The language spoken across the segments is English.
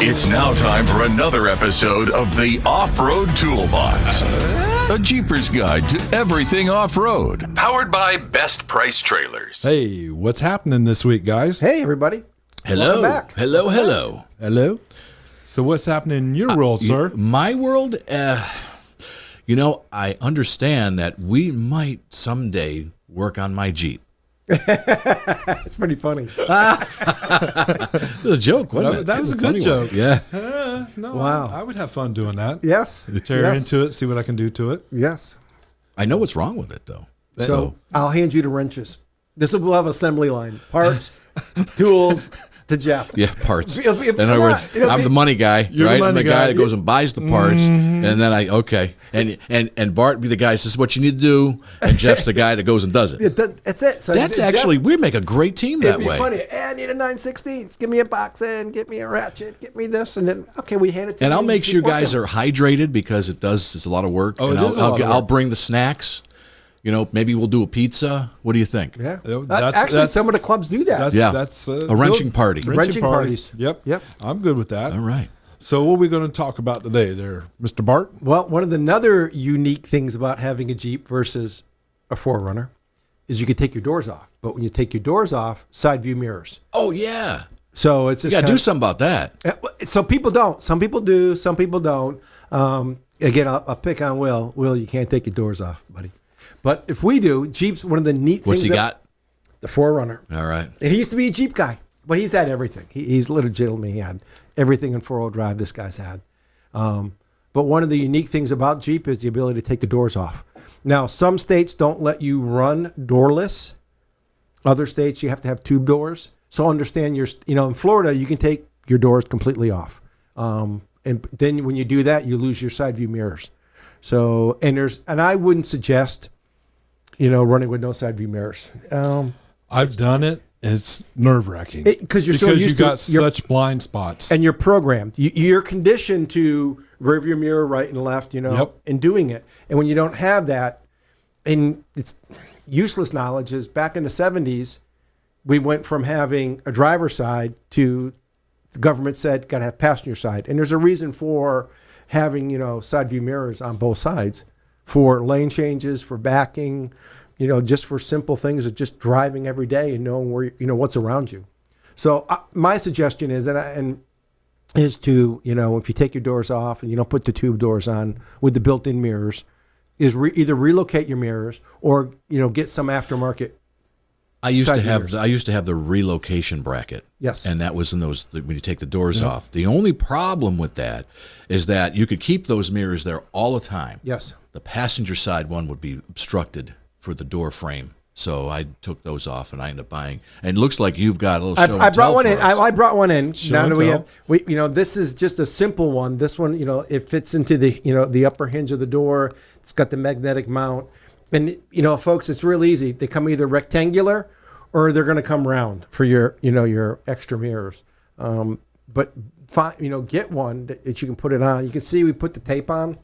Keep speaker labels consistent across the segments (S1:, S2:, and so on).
S1: It's now time for another episode of the Off-Road Toolbox. A Jeepers guide to everything off-road. Powered by Best Price Trailers.
S2: Hey, what's happening this week, guys?
S3: Hey, everybody.
S4: Hello.
S3: Welcome back.
S4: Hello.
S2: Hello. So what's happening in your world, sir?
S4: My world, I understand that we might someday work on my Jeep.
S3: It's pretty funny.
S4: It was a joke, wasn't it?
S2: That was a good
S4: funny
S2: joke.
S4: one. Yeah.
S2: No,
S3: Wow.
S2: I would have fun doing that.
S3: Yes.
S2: Tear
S3: yes.
S2: into it, see what I can do to it.
S3: Yes.
S4: I know what's wrong with it, though.
S3: So I'll hand you the wrenches. We'll have assembly line. Parts, tools, to Jeff.
S4: Yeah, parts.
S3: It'll be-
S4: In other words, I'm the money guy,
S2: You're the
S4: right? I'm
S2: money
S4: the guy
S2: guy.
S4: that goes and buys the parts, and then and Bart be the guy that says what you need to do, and Jeff's the guy that goes and does it.
S3: That's it. So
S4: That's
S3: Jeff,
S4: actually, we make a great team that
S3: it'd be
S4: way.
S3: funny. Hey, I need a 9/16. Give me a box end. Get me a ratchet. Get me this. And then, okay, we hand it to you.
S4: And I'll make
S3: Keep
S4: sure guys
S3: working.
S4: are hydrated because it's a lot of work.
S2: Oh,
S4: and
S2: it is a lot of
S4: I'll
S2: work.
S4: bring the snacks. Maybe we'll do a pizza. What do you think?
S3: Yeah.
S2: That's-
S3: Actually, some of the clubs do that.
S2: That's
S4: A wrenching party.
S3: Wrenching parties.
S2: Yep.
S3: Yep.
S2: I'm good with that.
S4: All right.
S2: So what are we going to talk about today there, Mr. Bart?
S3: Well, one of the other unique things about having a Jeep versus a 4Runner is you can take your doors off. But when you take your doors off, side view mirrors.
S4: Oh, yeah.
S3: So it's just
S4: You got to
S3: kind
S4: do something about that.
S3: So people don't. Some people do. Some people don't. Again, I'll pick on Will. Will, you can't take your doors off, buddy. But if we do, Jeep's one of the neat
S4: What's
S3: things.
S4: he got?
S3: The 4Runner.
S4: All right.
S3: And he used to be a Jeep guy, but he's had everything. He's legitimately had everything in 4-wheel drive this guy's had. But one of the unique things about Jeep is the ability to take the doors off. Now, some states don't let you run doorless. Other states, you have to have tube doors. So understand in Florida, you can take your doors completely off. And then when you do that, you lose your side view mirrors. So, and I wouldn't suggest, running with no side view mirrors.
S2: I've done it. It's nerve-wracking.
S3: Because you're so used
S2: you got
S3: to
S2: such blind spots.
S3: and you're programmed. You're conditioned to rearview mirror right and left,
S2: Yep.
S3: and doing it. And when you don't have that, and it's useless knowledge, is back in the 70s, we went from having a driver's side to the government said got to have passenger side. And there's a reason for having, side view mirrors on both sides for lane changes, for backing, just for simple things of just driving every day and knowing where, what's around you. So my suggestion is, is to, if you take your doors off and you don't put the tube doors on with the built-in mirrors, is either relocate your mirrors or, get some aftermarket.
S4: I used
S3: Side
S4: to have
S3: mirrors.
S4: the relocation bracket.
S3: Yes.
S4: And that was in those when you take the doors off. The only problem with that is that you could keep those mirrors there all the time.
S3: Yes.
S4: The passenger side one would be obstructed for the door frame. So I took those off and I ended up buying. And it looks like you've got a little show
S3: I
S4: and
S3: brought
S4: tell
S3: one
S4: for
S3: in.
S4: us.
S3: I brought one in.
S2: Show
S3: Now
S2: and
S3: that we
S2: tell.
S3: have, this is just a simple one. This one, it fits into the, the upper hinge of the door. It's got the magnetic mount. And, folks, it's real easy. They come either rectangular or they're going to come round for your, your extra mirrors. But get one that you can put it on. You can see we put the tape on.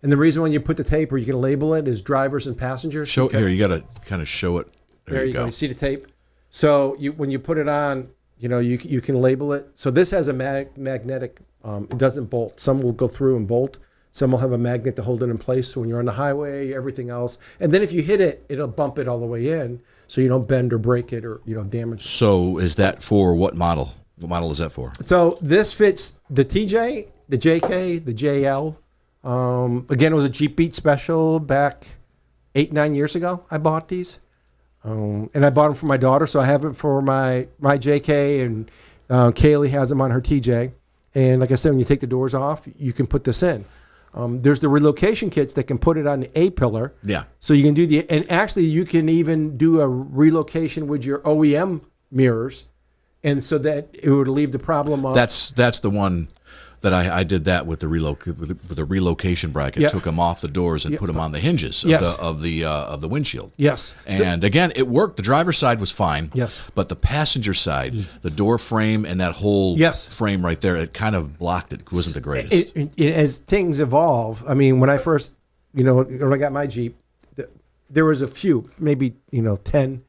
S3: And the reason when you put the tape or you can label it is drivers and passengers.
S4: Here, you got to kind of show it.
S3: There you go. You see the tape? So when you put it on, you can label it. So this has a magnetic, it doesn't bolt. Some will go through and bolt. Some will have a magnet to hold it in place. So when you're on the highway, everything else. And then if you hit it, it'll bump it all the way in. So you don't bend or break it or, damage.
S4: So is that for what model? What model is that for?
S3: So this fits the TJ, the JK, the JL. Again, it was a Jeep Beat special back 8-9 years ago. I bought these. And I bought them for my daughter, so I have it for my JK, and Kaylee has them on her TJ. And like I said, when you take the doors off, you can put this in. There's the relocation kits that can put it on the A-pillar.
S4: Yeah.
S3: So you can do and actually you can even do a relocation with your OEM mirrors, and so that it would leave the problem of.
S4: That's the one that I did that with the relocation bracket.
S3: Yeah.
S4: Took them off the doors and put them on the hinges
S3: Yes.
S4: of the windshield.
S3: Yes.
S4: And again, it worked. The driver's side was fine.
S3: Yes.
S4: But the passenger side, the door frame and that whole frame right there, it kind of blocked it. It wasn't the greatest.
S3: As things evolve, I mean, when I first, when I got my Jeep, there was a few, maybe 10,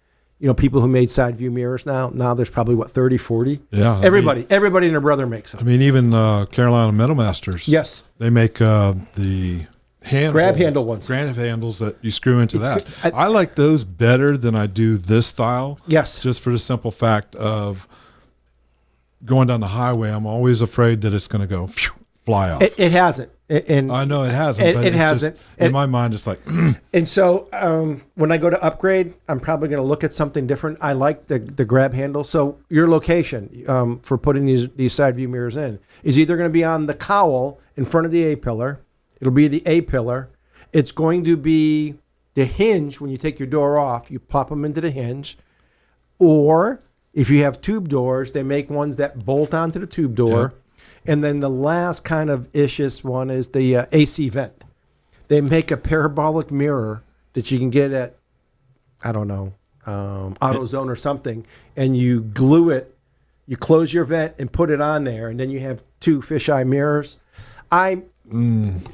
S3: people who made side view mirrors now there's probably 30, 40.
S2: Yeah.
S3: Everybody and their brother makes them.
S2: I mean, even Carolina Metal Masters.
S3: Yes.
S2: They make the
S3: Grab handle ones.
S2: Grab handles that you screw into that. I like those better than I do this style.
S3: Yes.
S2: Just for the simple fact of going down the highway, I'm always afraid that it's going to go fly off.
S3: It hasn't. And
S2: I know it hasn't. But
S3: it hasn't.
S2: Just, in my mind, it's like.
S3: And so when I go to upgrade, I'm probably going to look at something different. I like the grab handle. So your location for putting these side view mirrors in is either going to be on the cowl in front of the A-pillar. It'll be the A-pillar. It's going to be the hinge when you take your door off. You pop them into the hinge. Or if you have tube doors, they make ones that bolt onto the tube door. Yeah. And then the last kind of issues one is the AC vent. They make a parabolic mirror that you can get at, I don't know, AutoZone or something, and you glue it, you close your vent and put it on there, and then you have 2 fisheye mirrors.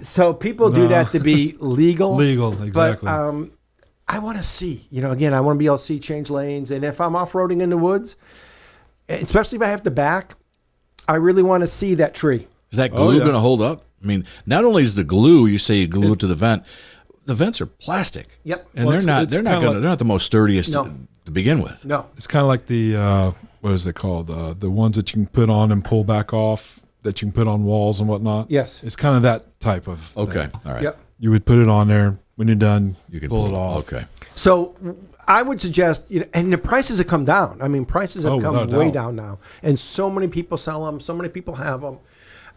S3: So people do that to be legal.
S2: Legal, exactly.
S3: But I want to see, again, I want to be able to see change lanes. And if I'm off-roading in the woods, especially if I have to back, I really want to see that tree.
S4: Is that glue going to hold up? I mean, not only is the glue, you say you glue it to the vents are plastic.
S3: Yep.
S4: And they're not the most sturdiest to begin with.
S3: No.
S2: It's kind of like the, what is it called? The ones that you can put on and pull back off, that you can put on walls and whatnot.
S3: Yes.
S2: It's kind of that type of thing.
S4: Okay. All right.
S3: Yep.
S2: You would put it on there. When you're done,
S4: You can
S2: pull it off.
S4: Okay.
S3: So I would suggest, and the prices have come down. I mean, prices have come
S2: without
S3: way
S2: doubt.
S3: down now. And so many people sell them. So many people have them.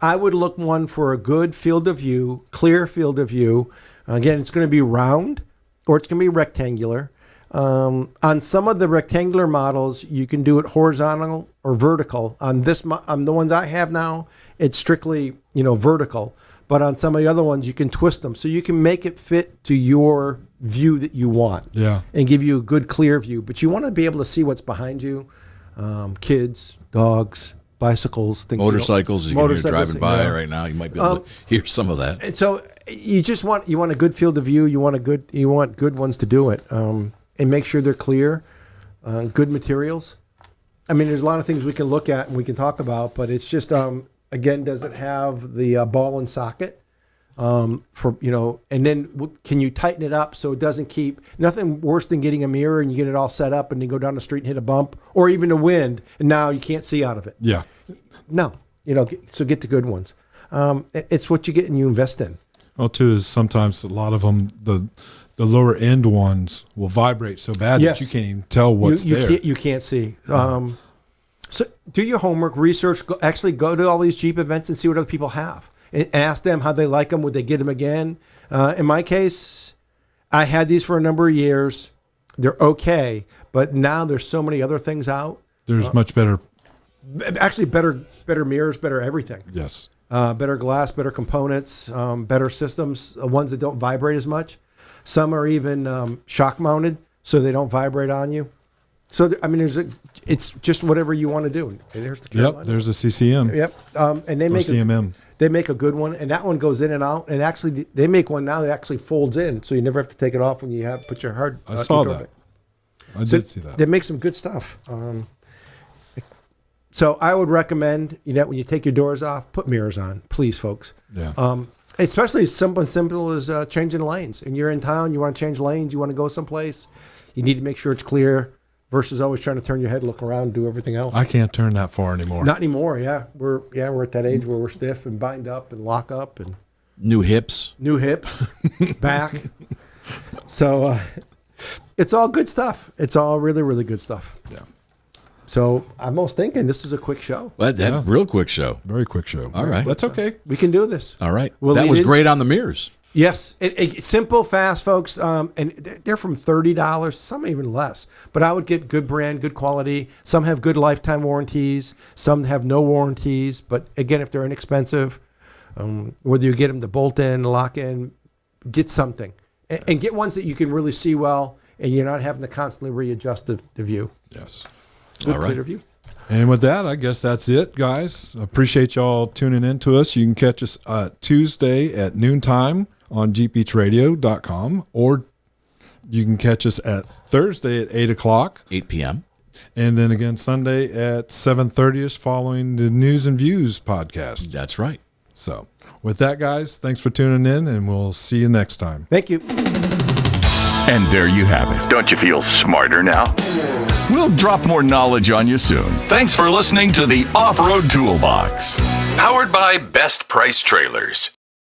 S3: I would look one for a good field of view, clear field of view. Again, it's going to be round or it's going to be rectangular. On some of the rectangular models, you can do it horizontal or vertical. On the ones I have now, it's strictly, vertical. But on some of the other ones, you can twist them. So you can make it fit to your view that you want.
S2: Yeah.
S3: And give you a good clear view. But you want to be able to see what's behind you. Kids, dogs, bicycles, things.
S4: Motorcycles, you're driving by right now. You might be able to hear some of that.
S3: And so you want a good field of view. You want good ones to do it. And make sure they're clear, good materials. I mean, there's a lot of things we can look at and we can talk about, but it's just, again, does it have the ball and socket? And then can you tighten it up so it doesn't keep, nothing worse than getting a mirror and you get it all set up and you go down the street and hit a bump or even the wind and now you can't see out of it.
S2: Yeah.
S3: No, so get the good ones. It's what you get and you invest in.
S2: Well, too, is sometimes a lot of them, the lower end ones will vibrate so bad
S3: Yes.
S2: that you can't even tell what's there.
S3: You can't see. So do your homework, research, go to all these Jeep events and see what other people have. And ask them how they like them. Would they get them again? In my case, I had these for a number of years. They're okay. But now there's so many other things out.
S2: There's much better.
S3: Actually, better mirrors, better everything.
S2: Yes.
S3: Better glass, better components, better systems, ones that don't vibrate as much. Some are even shock mounted, so they don't vibrate on you. So it's just whatever you want to do. And there's the Carolina.
S2: Yep. There's a CCM.
S3: Yep. And they make
S2: CMM.
S3: They make a good one, and that one goes in and out. And actually, they make one now that actually folds in, so you never have to take it off when you put your hard.
S2: I saw that. I did see that.
S3: They make some good stuff. So I would recommend, when you take your doors off, put mirrors on, please, folks.
S2: Yeah.
S3: Especially simple as changing lanes. And you're in town, you want to change lanes, you want to go someplace, you need to make sure it's clear versus always trying to turn your head, look around, and do everything else.
S2: I can't turn that far anymore.
S3: Not anymore. Yeah, we're at that age where we're stiff and bind up and lock up and
S4: New hips,
S3: back. So it's all good stuff. It's all really, really good stuff.
S2: Yeah.
S3: So I'm almost thinking this is a quick show.
S4: That real quick show.
S2: Very quick show.
S4: All right.
S2: That's okay.
S3: We can do this.
S4: All right.
S3: We'll
S4: that
S3: lead
S4: was
S3: in.
S4: great on the mirrors.
S3: Yes, simple, fast, folks, and they're from $30, some even less. But I would get good brand, good quality. Some have good lifetime warranties. Some have no warranties. But again, if they're inexpensive, whether you get them to bolt in, lock in, get something, and get ones that you can really see well, and you're not having to constantly readjust the view.
S2: Yes.
S3: Good
S4: All right.
S3: clear view.
S2: And with that, I guess that's it, guys. Appreciate y'all tuning in to us. You can catch us Tuesday at noontime on gpeachradio.com or you can catch us at Thursday at 8 o'clock.
S4: 8 p.m.
S2: And then again Sunday at 7:30 following the News and Views podcast.
S4: That's right.
S2: So with that, guys, thanks for tuning in, and we'll see you next time.
S3: Thank you.
S1: And there you have it. Don't you feel smarter now? We'll drop more knowledge on you soon. Thanks for listening to the Off-Road Toolbox, powered by Best Price Trailers.